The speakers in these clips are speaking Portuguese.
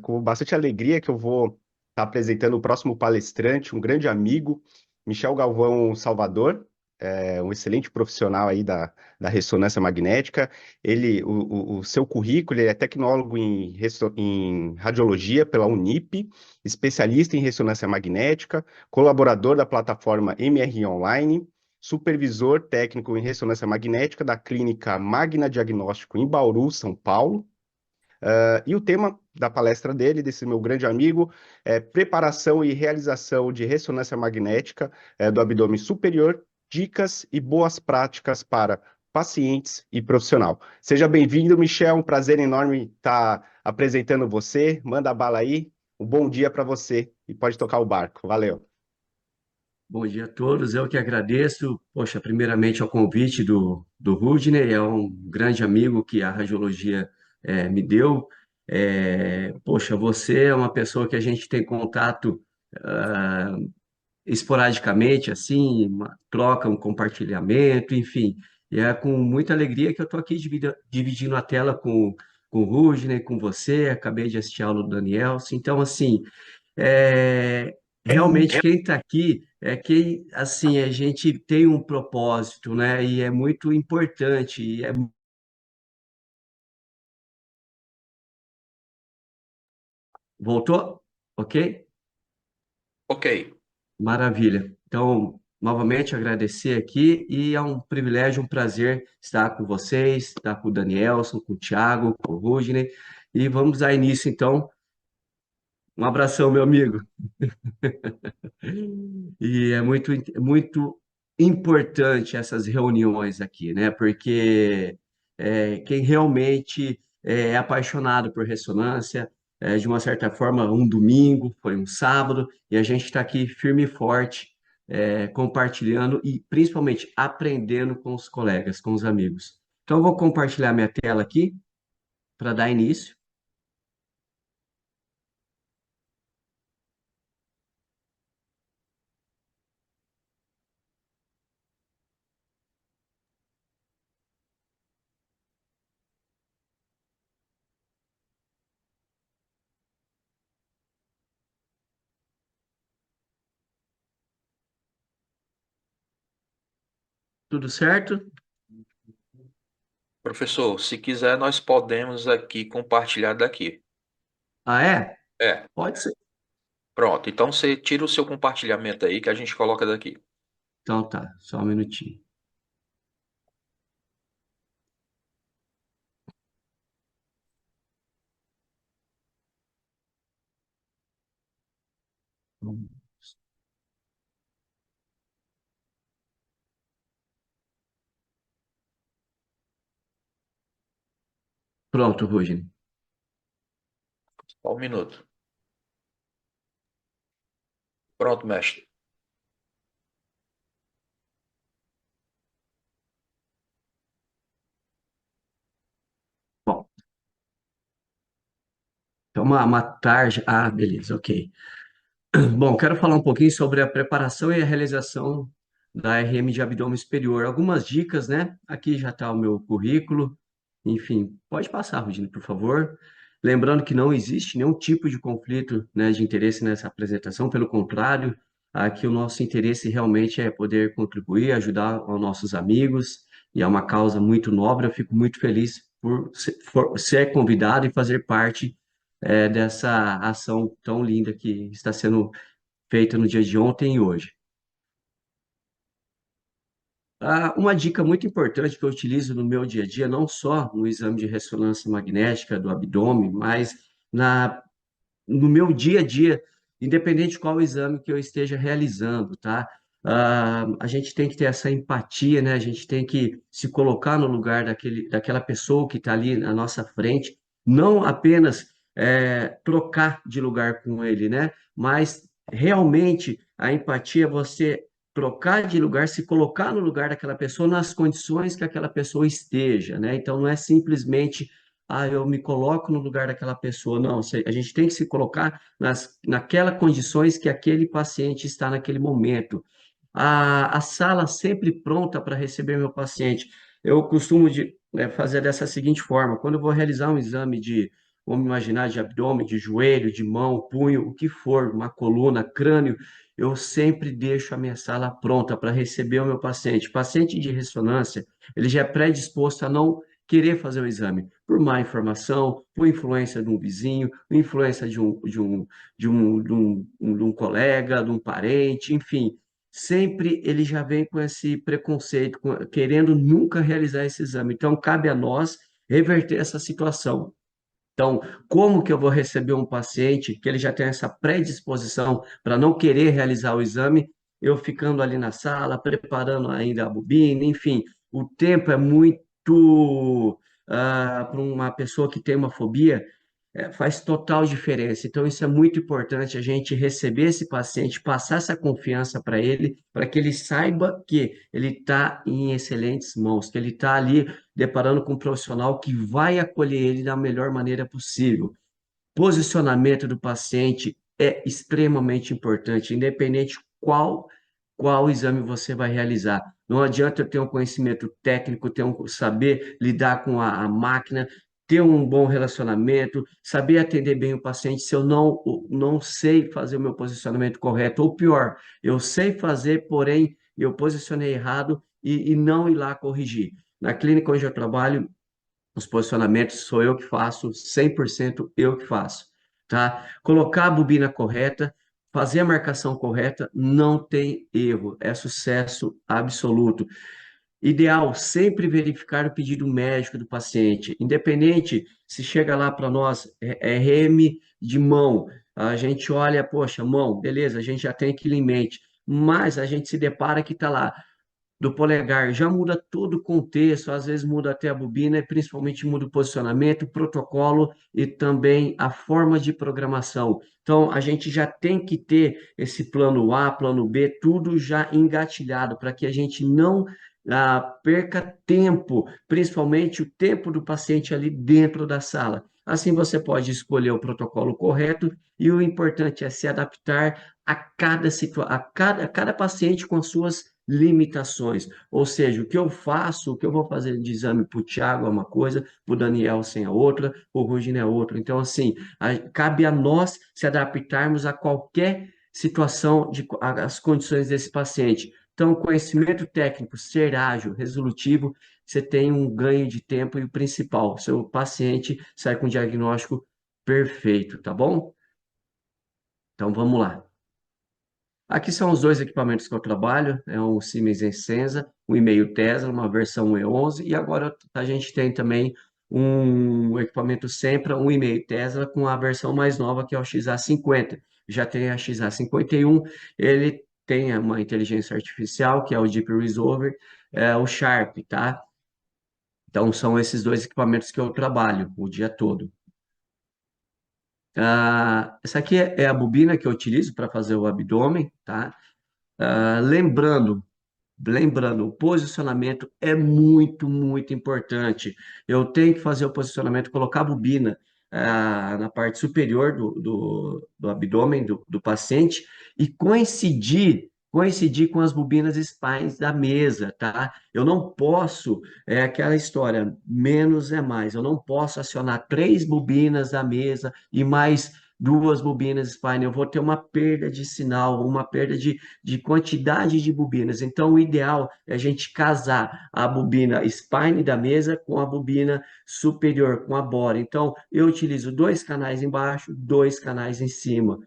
com bastante alegria que eu vou estar apresentando o próximo palestrante, um grande amigo, Michel Galvão Salvador, um excelente profissional aí da ressonância magnética. O seu currículo, ele é tecnólogo em radiologia pela Unip, especialista em ressonância magnética, colaborador da plataforma MRI Online, supervisor técnico em ressonância magnética da clínica Magna Diagnóstico em Bauru, São Paulo. E o tema da palestra dele, desse meu grande amigo, é preparação e realização de ressonância magnética do abdômen superior, dicas e boas práticas para pacientes e profissional. Seja bem-vindo, Michel, um prazer enorme estar apresentando você. Manda bala aí, um bom dia para você e pode tocar o barco. Valeu. Bom dia a todos, eu que agradeço. Poxa, primeiramente ao convite do Rudney, é um grande amigo que a radiologia me deu. Poxa, você é uma pessoa que a gente tem contato ah, esporadicamente, assim, uma troca, um compartilhamento, enfim. E é com muita alegria que eu estou aqui dividindo a tela com o Rudney, com você. Acabei de assistir a aula do Daniel. Então, assim. Realmente quem está aqui é quem, assim, a gente tem um propósito, né? E é muito importante. Voltou? Ok? Ok. Maravilha. Então, novamente agradecer aqui e é um privilégio, um prazer estar com vocês, estar com o Danielson, com o Thiago, com o Rudney. E vamos dar início, então. Um abração, meu amigo. E é muito importante essas reuniões aqui, né? Porque quem realmente é apaixonado por ressonância, de uma certa forma, um domingo, foi um sábado, e a gente está aqui firme e forte, compartilhando e principalmente aprendendo com os colegas, com os amigos. Então, eu vou compartilhar minha tela aqui para dar início. Tudo certo? Professor, se quiser, nós podemos aqui compartilhar daqui. Ah, é? É, Pode ser. pronto. Então você tira o seu compartilhamento aí que a gente coloca daqui. Então tá, só um minutinho. Pronto, Rogério. Só um minuto. Pronto, mestre. Bom, então uma tarde. Ah, beleza, ok. Bom, quero falar um pouquinho sobre a preparação e a realização da RM de abdômen superior. Algumas dicas, né? Aqui já está o meu currículo. Enfim, pode passar, Rodine, por favor. Lembrando que não existe nenhum tipo de conflito, né, de interesse nessa apresentação, pelo contrário, aqui o nosso interesse realmente é poder contribuir, ajudar os nossos amigos, e é uma causa muito nobre. Eu fico muito feliz por ser convidado e fazer parte, dessa ação tão linda que está sendo feita no dia de ontem e hoje. Uma dica muito importante que eu utilizo no meu dia a dia, não só no exame de ressonância magnética do abdômen, mas na, no meu dia a dia, independente de qual exame que eu esteja realizando, tá? A gente tem que ter essa empatia, né? A gente tem que se colocar no lugar daquela pessoa que está ali na nossa frente, não apenas trocar de lugar com ele, né? Mas realmente a empatia é você trocar de lugar, se colocar no lugar daquela pessoa nas condições que aquela pessoa esteja, né? Então não é simplesmente eu me coloco no lugar daquela pessoa. Não, a gente tem que se colocar naquelas condições que aquele paciente está naquele momento. A sala sempre pronta para receber meu paciente. Eu costumo fazer dessa seguinte forma: quando eu vou realizar um exame vamos imaginar de abdômen, de joelho, de mão, punho, o que for, uma coluna, crânio, eu sempre deixo a minha sala pronta para receber o meu paciente. Paciente de ressonância, ele já é predisposto a não querer fazer o exame, por má informação, por influência de um vizinho, influência de um colega, de um parente, enfim. Sempre ele já vem com esse preconceito, querendo nunca realizar esse exame. Então, cabe a nós reverter essa situação. Então, como que eu vou receber um paciente que ele já tem essa predisposição para não querer realizar o exame, eu ficando ali na sala, preparando ainda a bobina, enfim, o tempo é muito, para uma pessoa que tem uma fobia, faz total diferença. Então, isso é muito importante, a gente receber esse paciente, passar essa confiança para que ele saiba que ele está em excelentes mãos, que ele está ali deparando com um profissional que vai acolher ele da melhor maneira possível. Posicionamento do paciente é extremamente importante, independente qual exame você vai realizar. Não adianta eu ter um conhecimento técnico, saber lidar com a máquina, ter um bom relacionamento, saber atender bem o paciente, se eu não sei fazer o meu posicionamento correto, ou pior, eu sei fazer, porém eu posicionei errado e não ir lá corrigir. Na clínica onde eu trabalho, os posicionamentos sou eu que faço, 100% eu que faço, tá? Colocar a bobina correta, fazer a marcação correta, não tem erro, é sucesso absoluto. Ideal, sempre verificar o pedido médico do paciente, independente se chega lá para nós, é RM de mão, a gente olha, poxa, mão, beleza, a gente já tem aquilo em mente, mas a gente se depara que está lá do polegar, já muda todo o contexto, às vezes muda até a bobina, e principalmente muda o posicionamento, o protocolo e também a forma de programação. Então, a gente já tem que ter esse plano A, plano B, tudo já engatilhado, para que a gente não perca tempo, principalmente o tempo do paciente ali dentro da sala. Assim, você pode escolher o protocolo correto e o importante é se adaptar a cada situação, a cada paciente com as suas limitações. Ou seja, o que eu faço, o que eu vou fazer de exame para o Thiago é uma coisa, para o Daniel sem a outra, para o Rugino é outra. Então, assim, cabe a nós se adaptarmos a qualquer situação, as condições desse paciente. Então, conhecimento técnico, ser ágil, resolutivo, você tem um ganho de tempo e o principal, seu paciente sai com um diagnóstico perfeito, tá bom? Então, vamos lá. Aqui são os dois equipamentos que eu trabalho, é um Siemens Ensensa, um e-mail Tesla, uma versão E11, e agora a gente tem também um equipamento Sempra, um e-mail Tesla, com a versão mais nova, que é o XA50. Já tem a XA51, ele tem uma inteligência artificial, que é o Deep Resolver, o Sharp, tá? Então, são esses dois equipamentos que eu trabalho o dia todo. Essa aqui é a bobina que eu utilizo para fazer o abdômen, tá? Lembrando, o posicionamento é muito, muito importante. Eu tenho que fazer o posicionamento, colocar a bobina na parte superior do abdômen do paciente e coincidir com as bobinas spines da mesa, tá? Eu não posso, é aquela história, menos é mais. Eu não posso acionar 3 bobinas da mesa e mais 2 bobinas spine. Eu vou ter uma perda de sinal, uma perda de quantidade de bobinas. Então, o ideal é a gente casar a bobina spine da mesa com a bobina superior, com a bora. Então, eu utilizo 2 canais embaixo, 2 canais em cima,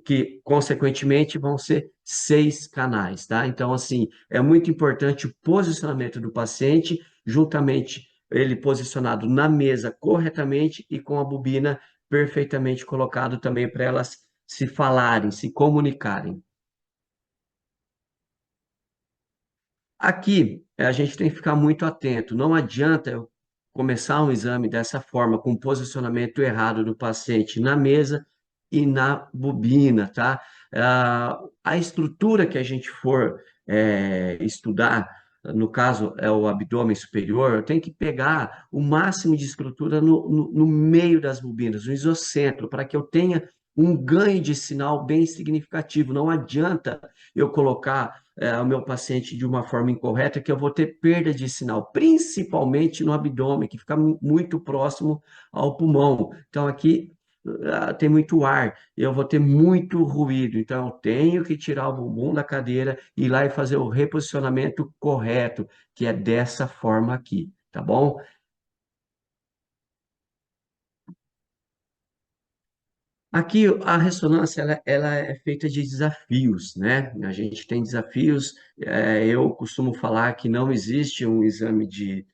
que, consequentemente, vão ser 6 canais, tá? Então, assim, é muito importante o posicionamento do paciente, juntamente ele posicionado na mesa corretamente e com a bobina perfeitamente colocado também para elas se falarem, se comunicarem. Aqui, a gente tem que ficar muito atento. Não adianta eu começar um exame dessa forma, com posicionamento errado do paciente na mesa e na bobina, tá? A estrutura que a gente for estudar, no caso é o abdômen superior, eu tenho que pegar o máximo de estrutura no meio das bobinas, no isocentro, para que eu tenha um ganho de sinal bem significativo. Não adianta eu colocar o meu paciente de uma forma incorreta, que eu vou ter perda de sinal, principalmente no abdômen, que fica muito próximo ao pulmão. Então, aqui tem muito ar, eu vou ter muito ruído, então eu tenho que tirar o bumbum da cadeira, ir lá e fazer o reposicionamento correto, que é dessa forma aqui, tá bom? Aqui a ressonância ela é feita de desafios, né? A gente tem desafios. Eu costumo falar que não existe um exame de.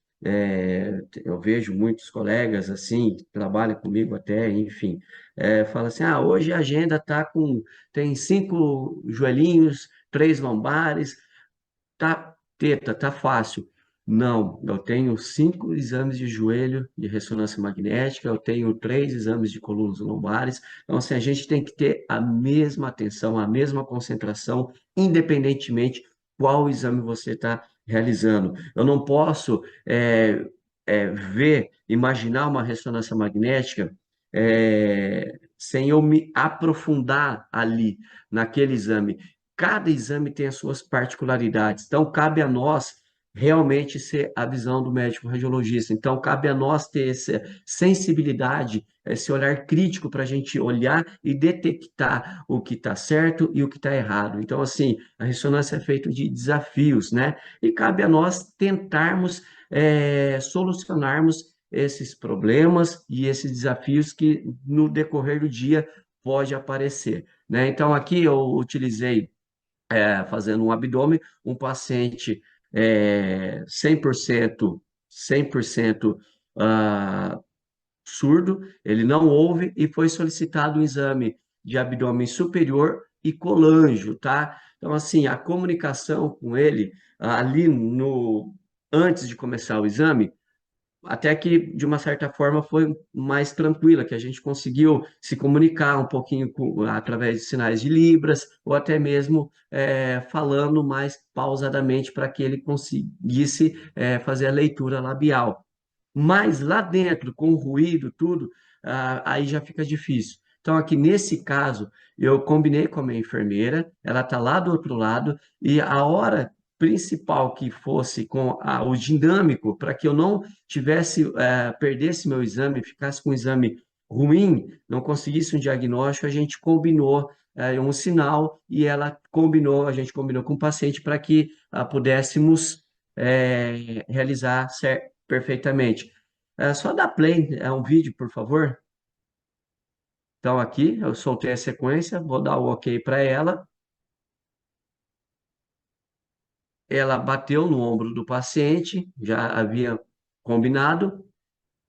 Eu vejo muitos colegas assim, que trabalham comigo até, enfim, fala assim: hoje a agenda tem 5 joelhinhos, 3 lombares, tá teta, tá fácil. Não, eu tenho 5 exames de joelho de ressonância magnética, eu tenho 3 exames de colunas lombares. Então, assim, a gente tem que ter a mesma atenção, a mesma concentração, independentemente qual exame você está realizando. Eu não posso imaginar uma ressonância magnética sem eu me aprofundar ali naquele exame. Cada exame tem as suas particularidades. Então, cabe a nós realmente ser a visão do médico radiologista. Então, cabe a nós ter essa sensibilidade, esse olhar crítico para a gente olhar e detectar o que está certo e o que está errado. Então, assim, a ressonância é feita de desafios, né? E cabe a nós tentarmos solucionarmos esses problemas e esses desafios que no decorrer do dia pode aparecer, né? Então, aqui eu utilizei fazendo um abdômen, um paciente 100% surdo, ele não ouve e foi solicitado um exame de abdômen superior e colangio, tá? Então, assim, a comunicação com ele ali no antes de começar o exame até que, de uma certa forma, foi mais tranquila, que a gente conseguiu se comunicar um pouquinho através de sinais de Libras, ou até mesmo falando mais pausadamente para que ele conseguisse fazer a leitura labial. Mas lá dentro, com o ruído, tudo, aí já fica difícil. Então, aqui nesse caso, eu combinei com a minha enfermeira, ela está lá do outro lado, e a hora principal que fosse com o dinâmico, para que eu não perdesse meu exame, ficasse com um exame ruim, não conseguisse um diagnóstico, a gente combinou um sinal e a gente combinou com o paciente para que pudéssemos realizar perfeitamente. Só dá play, um vídeo, por favor. Então, aqui, eu soltei a sequência, vou dar o OK para ela. Ela bateu no ombro do paciente, já havia combinado,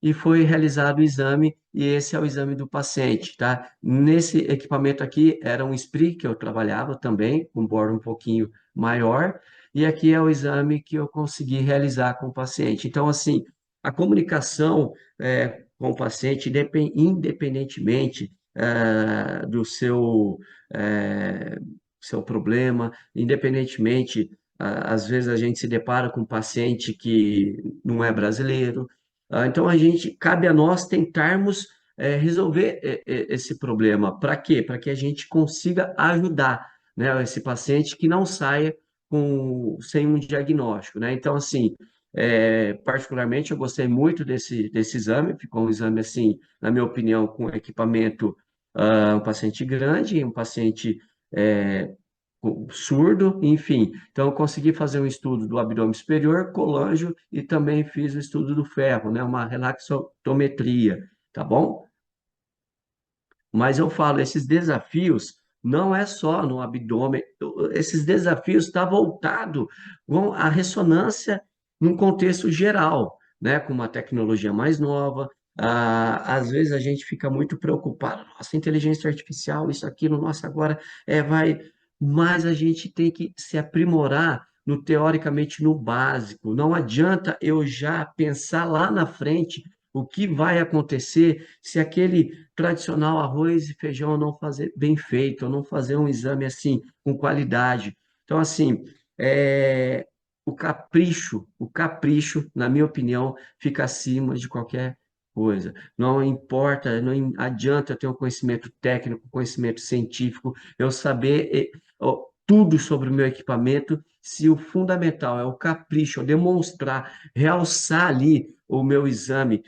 e foi realizado o exame, e esse é o exame do paciente, tá? Nesse equipamento aqui, era um SPRI que eu trabalhava também, com borda um pouquinho maior, e aqui é o exame que eu consegui realizar com o paciente. Então, assim, a comunicação com o paciente, independentemente do seu problema, independentemente, às vezes a gente se depara com um paciente que não é brasileiro, então, cabe a nós tentarmos resolver esse problema. Para quê? Para que a gente consiga ajudar, né, esse paciente que não saia sem um diagnóstico, né? Então, assim, particularmente, eu gostei muito desse exame. Ficou um exame, assim, na minha opinião, com equipamento, um paciente grande, um paciente é, surdo, enfim. Então, eu consegui fazer um estudo do abdômen superior, colangio, e também fiz o estudo do ferro, né? Uma relaxotometria, tá bom? Mas eu falo, esses desafios não é só no abdômen, esses desafios estão voltados com a ressonância num contexto geral, né? Com uma tecnologia mais nova. Às vezes a gente fica muito preocupado, nossa, inteligência artificial, isso, aquilo, nossa, agora vai. Mas a gente tem que se aprimorar no teoricamente no básico. Não adianta eu já pensar lá na frente o que vai acontecer se aquele tradicional arroz e feijão não fazer bem feito, ou não fazer um exame assim com qualidade. Então, assim, o capricho, na minha opinião, fica acima de qualquer coisa. Não importa, não adianta eu ter um conhecimento técnico, conhecimento científico, eu saber tudo sobre o meu equipamento se o fundamental é o capricho, demonstrar, realçar ali o meu exame,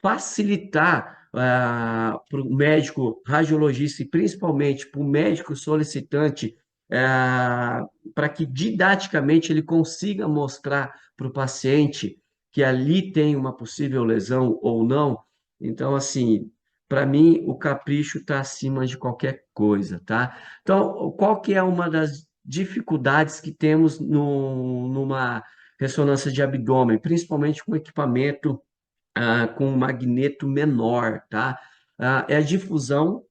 facilitar para o médico radiologista e principalmente para o médico solicitante, para que didaticamente ele consiga mostrar para o paciente que ali tem uma possível lesão ou não. Então, assim, para mim, o capricho está acima de qualquer coisa, tá? Então, qual que é uma das dificuldades que temos numa ressonância de abdômen, principalmente com equipamento com um magneto menor, tá? É a difusão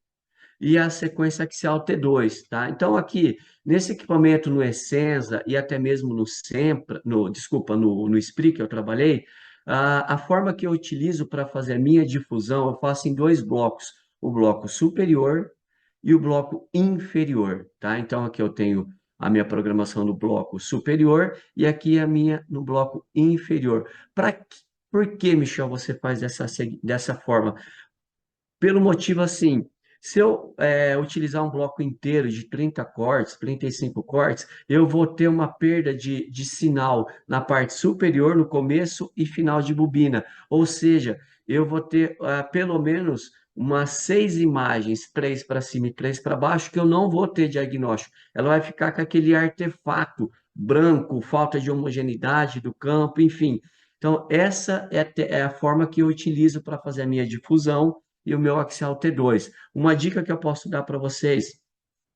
e a sequência axial T2, tá? Então, aqui, nesse equipamento no Essenza e até mesmo no Sempra, desculpa, no Esprit que eu trabalhei, a forma que eu utilizo para fazer a minha difusão, eu faço em dois blocos, o bloco superior e o bloco inferior, tá? Então, aqui eu tenho a minha programação no bloco superior e aqui a minha no bloco inferior. Por que, Michel, você faz dessa forma? Pelo motivo assim, se eu utilizar um bloco inteiro de 30 cortes, 35 cortes, eu vou ter uma perda de sinal na parte superior, no começo e final de bobina. Ou seja, eu vou ter pelo menos umas 6 imagens, 3 para cima e 3 para baixo, que eu não vou ter diagnóstico. Ela vai ficar com aquele artefato branco, falta de homogeneidade do campo, enfim. Então, essa é a forma que eu utilizo para fazer a minha difusão e o meu Axial T2. Uma dica que eu posso dar para vocês,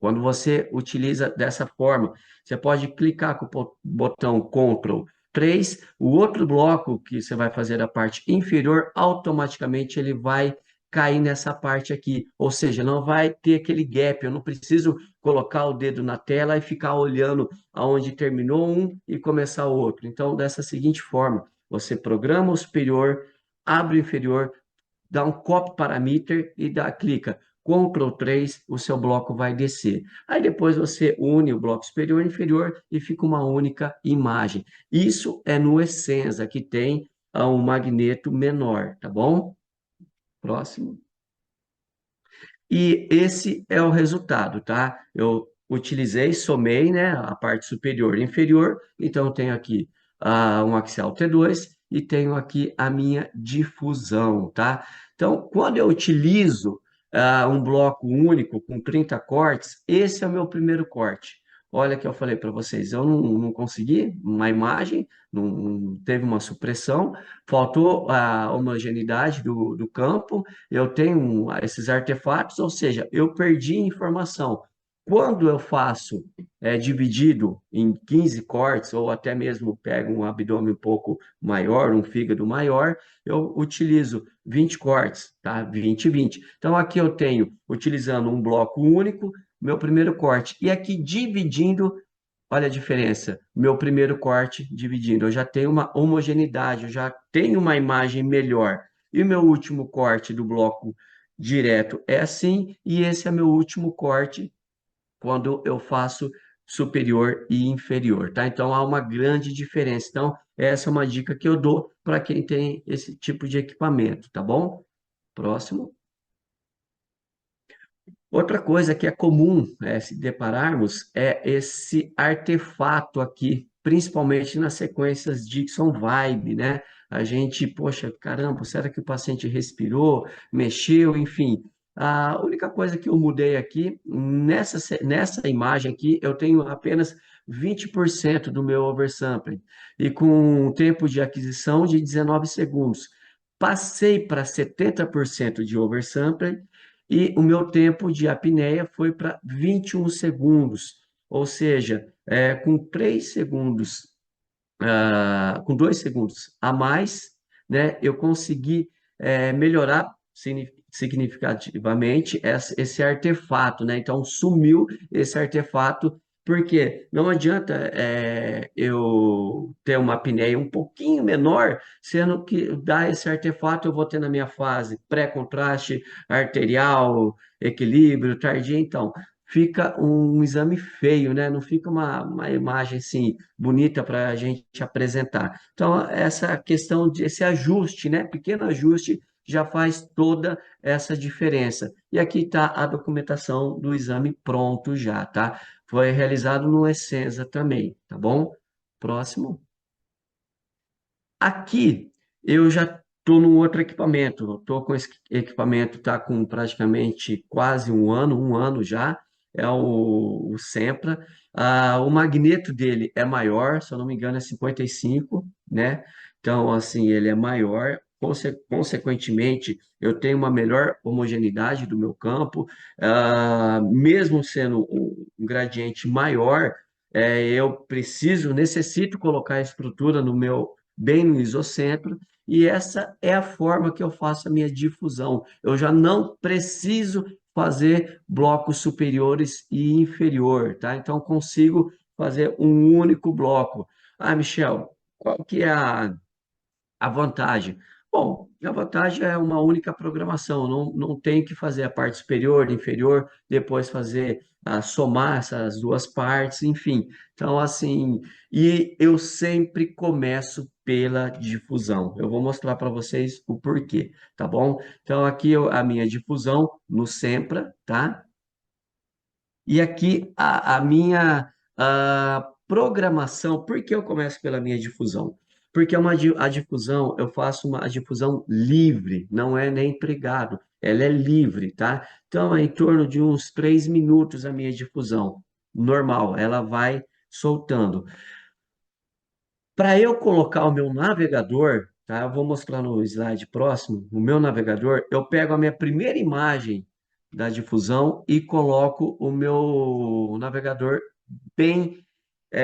quando você utiliza dessa forma, você pode clicar com o botão Ctrl 3, o outro bloco que você vai fazer a parte inferior, automaticamente ele vai cair nessa parte aqui, ou seja, não vai ter aquele gap, eu não preciso colocar o dedo na tela e ficar olhando aonde terminou um e começar o outro. Então, dessa seguinte forma, você programa o superior, abre o inferior, dá um copy parameter e clica Ctrl 3, o seu bloco vai descer. Aí depois você une o bloco superior e inferior e fica uma única imagem. Isso é no Essenza, que tem um magneto menor, tá bom? Próximo. E esse é o resultado, tá? Eu utilizei, somei, né, a parte superior e inferior, então eu tenho aqui um axial T2 e tenho aqui a minha difusão, tá? Então, quando eu utilizo um bloco único com 30 cortes, esse é o meu primeiro corte. Olha que eu falei para vocês, eu não consegui uma imagem, não teve uma supressão, faltou a homogeneidade do campo, eu tenho esses artefatos, ou seja, eu perdi informação. Quando eu faço dividido em 15 cortes, ou até mesmo pego um abdômen um pouco maior, um fígado maior, eu utilizo 20 cortes, tá? 20 e 20. Então, aqui eu tenho, utilizando um bloco único, meu primeiro corte. E aqui dividindo, olha a diferença. Meu primeiro corte dividindo, eu já tenho uma homogeneidade, eu já tenho uma imagem melhor. E o meu último corte do bloco direto é assim, e esse é meu último corte quando eu faço superior e inferior, tá? Então há uma grande diferença. Então, essa é uma dica que eu dou para quem tem esse tipo de equipamento, tá bom? Próximo. Outra coisa que é comum se depararmos é esse artefato aqui, principalmente nas sequências Dixon Vibe, né? A gente, poxa, caramba, será que o paciente respirou, mexeu, enfim. A única coisa que eu mudei aqui, nessa imagem aqui, eu tenho apenas 20% do meu oversampling e com um tempo de aquisição de 19 segundos. Passei para 70% de oversampling e o meu tempo de apneia foi para 21 segundos, ou seja, com 3 segundos, com 2 segundos a mais, né, eu consegui melhorar significativamente esse artefato, né? Então, sumiu esse artefato, porque não adianta eu ter uma apneia um pouquinho menor, sendo que dá esse artefato, eu vou ter na minha fase pré-contraste arterial, equilíbrio, tardia, então fica um exame feio, né? Não fica uma imagem assim bonita para a gente apresentar. Então, essa questão desse ajuste, né? Pequeno ajuste já faz toda essa diferença. E aqui está a documentação do exame pronto já, tá? foi realizado no Essenza também, tá bom? Próximo. Aqui eu já estou num outro equipamento. Estou com esse equipamento, está com praticamente quase um ano já. É o Sempra. O magneto dele é maior, se eu não me engano, é 55, né? Então, assim, ele é maior. Consequentemente, eu tenho uma melhor homogeneidade do meu campo. Mesmo sendo um gradiente maior, eu necessito colocar a estrutura no meu bem no isocentro, e essa é a forma que eu faço a minha difusão. Eu já não preciso fazer blocos superiores e inferior, tá? Então, consigo fazer um único bloco. Michel, qual que é a vantagem? Bom, a vantagem é uma única programação, não tem que fazer a parte superior, inferior, depois fazer, somar essas duas partes, enfim. Então, assim, e eu sempre começo pela difusão. Eu vou mostrar para vocês o porquê, tá bom? Então, aqui a minha difusão no Sempra, tá? E aqui a minha programação, por que eu começo pela minha difusão? Porque a difusão, eu faço a difusão livre, não é nem pregado, ela é livre, tá? Então, é em torno de uns 3 minutos a minha difusão, normal, ela vai soltando. Para eu colocar o meu navegador, tá? Eu vou mostrar no slide próximo, o meu navegador, eu pego a minha primeira imagem da difusão e coloco o meu navegador bem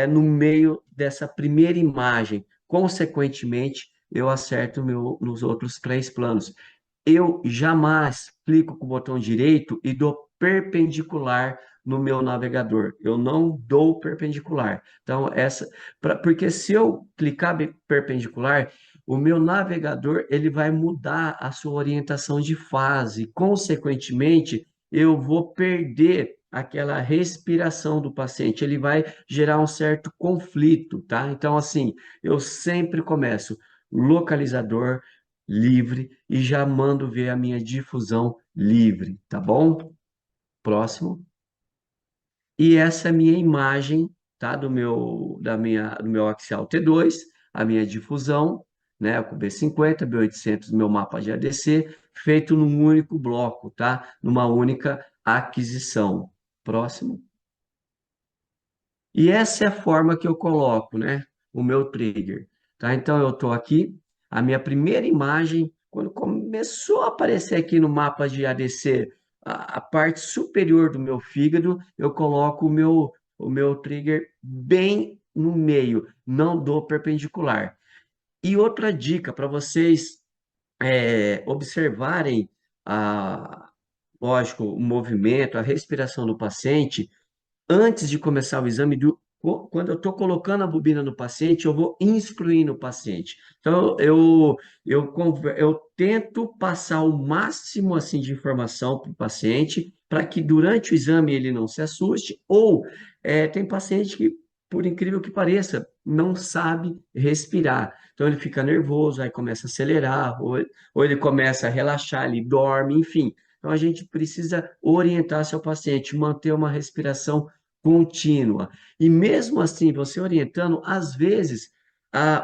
no meio dessa primeira imagem. Consequentemente, eu acerto nos outros 3 planos. Eu jamais clico com o botão direito e dou perpendicular no meu navegador. Eu não dou perpendicular. Então, porque se eu clicar perpendicular, o meu navegador ele vai mudar a sua orientação de fase. Consequentemente, eu vou perder aquela respiração do paciente. Ele vai gerar um certo conflito, tá? Então, assim, eu sempre começo localizador livre e já mando ver a minha difusão livre, tá bom? Próximo. E essa é a minha imagem, tá? Do meu axial T2, a minha difusão, né? Com B50, B800, meu mapa de ADC, feito num único bloco, tá? Numa única aquisição. Próximo. E essa é a forma que eu coloco, né? O meu trigger, tá? Então, eu estou aqui, a minha primeira imagem, quando começou a aparecer aqui no mapa de ADC, a parte superior do meu fígado, eu coloco o meu trigger bem no meio, não dou perpendicular. E outra dica para vocês observarem, lógico, o movimento, a respiração do paciente, antes de começar o exame, quando eu estou colocando a bobina no paciente, eu vou instruindo o paciente. Então, eu tento passar o máximo assim de informação para o paciente, para que durante o exame ele não se assuste, ou tem paciente que, por incrível que pareça, não sabe respirar. Então, ele fica nervoso, aí começa a acelerar, ou ele começa a relaxar, ele dorme, enfim. Então, a gente precisa orientar seu paciente, manter uma respiração contínua. E mesmo assim, você orientando, às vezes,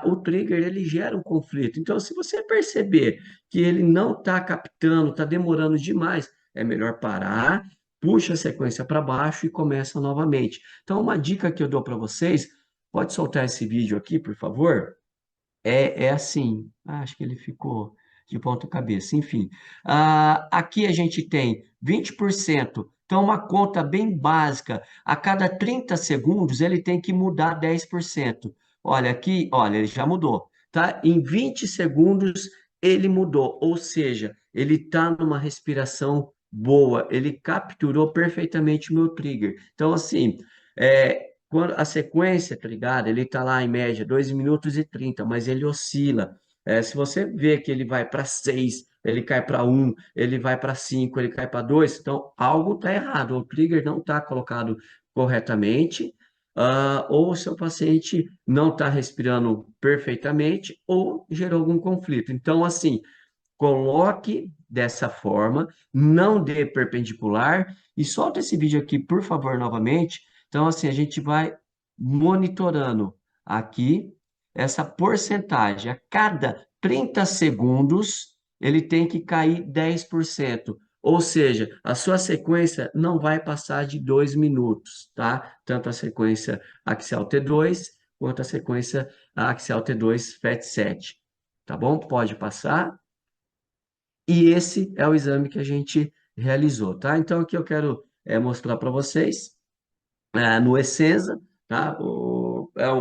o trigger ele gera um conflito. Então, se você perceber que ele não está captando, está demorando demais, é melhor parar, puxa a sequência para baixo e começa novamente. Então, uma dica que eu dou para vocês, pode soltar esse vídeo aqui, por favor? É assim, acho que ele ficou de ponta cabeça, enfim. Aqui a gente tem 20%, então uma conta bem básica, a cada 30 segundos ele tem que mudar 10%. Olha aqui, olha, ele já mudou, tá? Em 20 segundos ele mudou, ou seja, ele está numa respiração boa, ele capturou perfeitamente o meu trigger. Então, assim, quando a sequência, tá ligado? Ele tá lá em média 2 minutos e 30, mas ele oscila. Se você vê que ele vai para 6, ele cai para 1, ele vai para 5, ele cai para 2, então algo está errado, o trigger não está colocado corretamente, ou o seu paciente não está respirando perfeitamente, ou gerou algum conflito. Então, assim, coloque dessa forma, não dê perpendicular, e solta esse vídeo aqui, por favor, novamente, Então, assim, a gente vai monitorando aqui essa porcentagem. A cada 30 segundos, ele tem que cair 10%. Ou seja, a sua sequência não vai passar de 2 minutos, tá? Tanto a sequência axial T2 quanto a sequência axial T2 FET7. Tá bom? Pode passar. E esse é o exame que a gente realizou, tá? Então, aqui eu quero mostrar para vocês no Essenza, tá?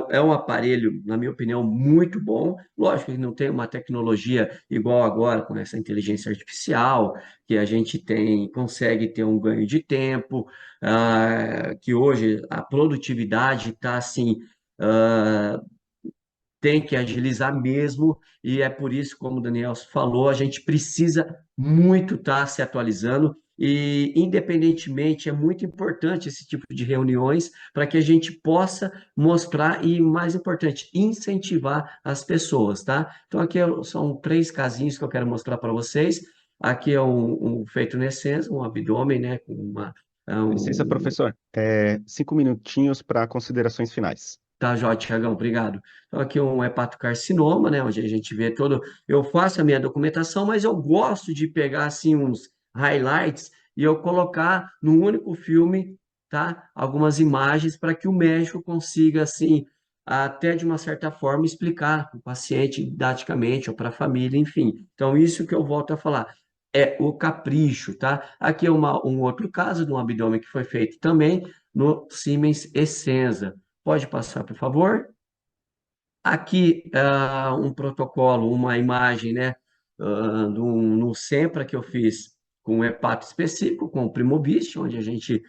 É um aparelho, na minha opinião, muito bom. Lógico que não tem uma tecnologia igual agora com essa inteligência artificial, que a gente tem, consegue ter um ganho de tempo, que hoje a produtividade está assim. ah, Tem que agilizar mesmo, e é por isso, como o Daniel falou, a gente precisa muito estar se atualizando, e independentemente, é muito importante esse tipo de reuniões para que a gente possa mostrar e, mais importante, incentivar as pessoas, tá? Então, aqui são 3 casinhos que eu quero mostrar para vocês. Aqui é um feito na essência, um abdômen, né, com Licença, professor. 5 minutinhos para considerações finais. Tá, Jó, Tiagão, obrigado. Então, aqui um hepatocarcinoma, né, onde a gente vê todo. Eu faço a minha documentação, mas eu gosto de pegar, assim, uns highlights e eu colocar num único filme, tá, algumas imagens para que o médico consiga, assim, até de uma certa forma, explicar para o paciente didaticamente ou para a família, enfim. Então, isso que eu volto a falar. É o capricho, tá? Aqui é um outro caso de um abdômen que foi feito também no Siemens Essenza. Pode passar, por favor. Aqui, um protocolo, uma imagem, né, no SEMPRA que eu fiz com um hepato específico, com o Primobist, onde a gente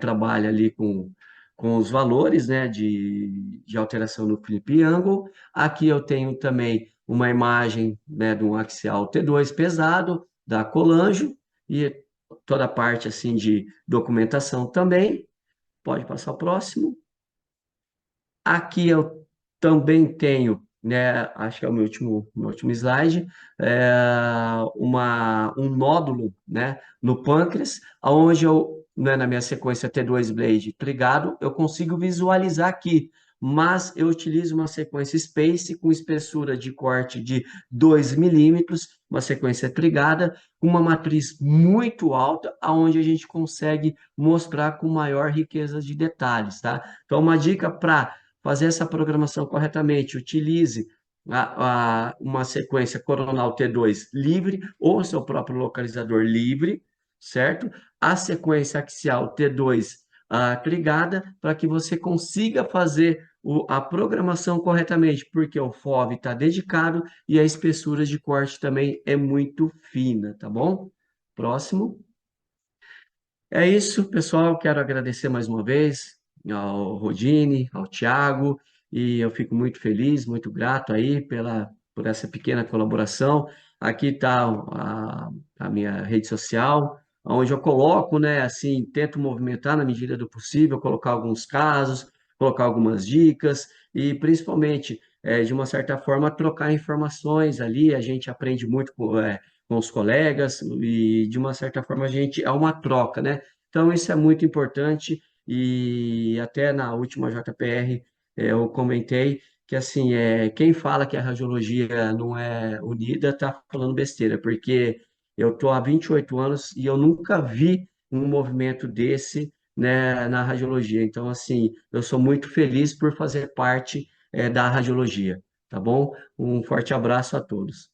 trabalha ali com os valores, né, de alteração no Philip Angle. Aqui eu tenho também uma imagem, né, de um axial T2 pesado, da Colanjo, e toda a parte, assim, de documentação também. Pode passar o próximo. Aqui eu também tenho, né, acho que é o meu último slide, um nódulo, né, no pâncreas, onde eu, né, na minha sequência T2 Blade trigado, eu consigo visualizar aqui, mas eu utilizo uma sequência Space com espessura de corte de 2 milímetros, uma sequência trigada, com uma matriz muito alta, aonde a gente consegue mostrar com maior riqueza de detalhes, tá? Então, uma dica para fazer essa programação corretamente, utilize uma sequência coronal T2 livre ou seu próprio localizador livre, certo? A sequência axial T2 trigada para que você consiga fazer a programação corretamente, porque o FOV está dedicado e a espessura de corte também é muito fina, tá bom? Próximo. É isso, pessoal. Quero agradecer mais uma vez ao Rodine, ao Tiago, e eu fico muito feliz, muito grato aí por essa pequena colaboração. Aqui está a minha rede social, onde eu coloco, né, assim, tento movimentar na medida do possível, colocar alguns casos, colocar algumas dicas e, principalmente, de uma certa forma, trocar informações ali. A gente aprende muito com os colegas e, de uma certa forma, a gente é uma troca, né? Então, isso é muito importante e até na última JPR eu comentei que, assim, quem fala que a radiologia não é unida está falando besteira, porque eu estou há 28 anos e eu nunca vi um movimento desse, né, na radiologia. Então, assim, eu sou muito feliz por fazer parte, da radiologia, tá bom? Um forte abraço a todos.